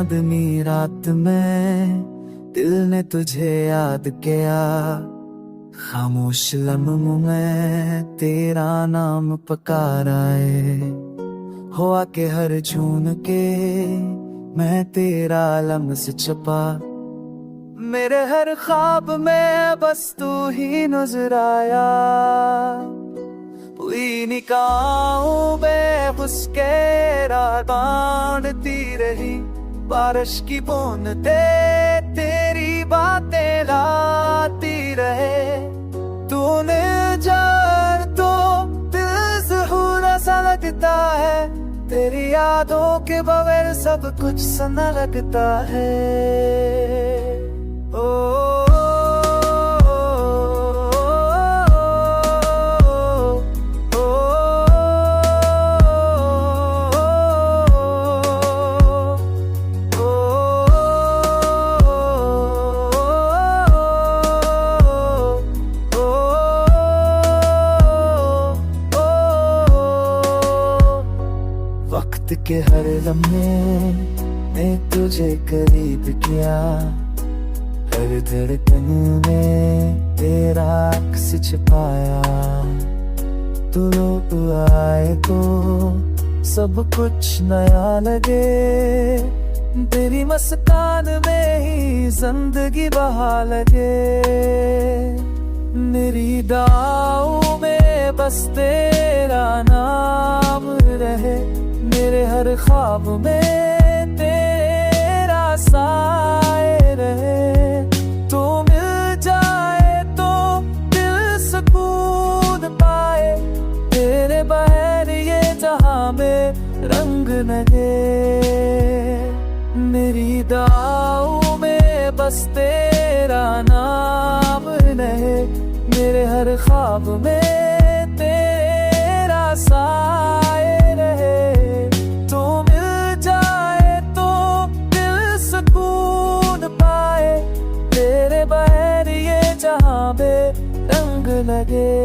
चांदनी रात में दिल ने तुझे याद किया, खामोश लम्हों में तेरा नाम पुकाराए। हुआ के हर झून के मैं तेरा लम्स छुपा, मेरे हर ख्वाब में बस तू ही नजर आया। हुई निगाहों बेबस के रात बांधती रही, बारिश की बूंदें तेरी बातें लाती रहे। तूने जान तो दिल ज़हूरा सा लगता है, तेरी यादों के बगैर सब कुछ सना लगता है। ओ वक्त के हर लम्हे ने तुझे करीब किया, हर धड़कन में तेरा अक्स छुपाया। तू आए तो सब कुछ नया लगे, तेरी मुस्कान में ही जिंदगी बहा लगे। मेरी दुआओं में बस तेरा नाम रहे, मेरे हर ख्वाब में तेरा साए रहे। तू मिल जाए तो दिल सुकून पाए, तेरे बगैर ये जहां में रंग लगे। मेरी दुआओं में बस तेरा नाम रहे, मेरे हर ख्वाब में तेरा साए रहे। पाए, तेरे बगैर ये जहां में रंग लगे। मेरी दुआओं में बस तेरा नाम रहे, मेरे हर ख्वाब में तेरा साए रहे। तू मिल जाए तो दिल सुकून पाए, तेरे बगैर ये जहां में रंग लगे। मेरी दुआओं में बस तेरा नाम रहे, मेरे हर ख्वाब में तेरा साए रहे। तू मिल जाए तो दिल सुकून पाए, तेरे बगैर ये जहां में रंग लगे।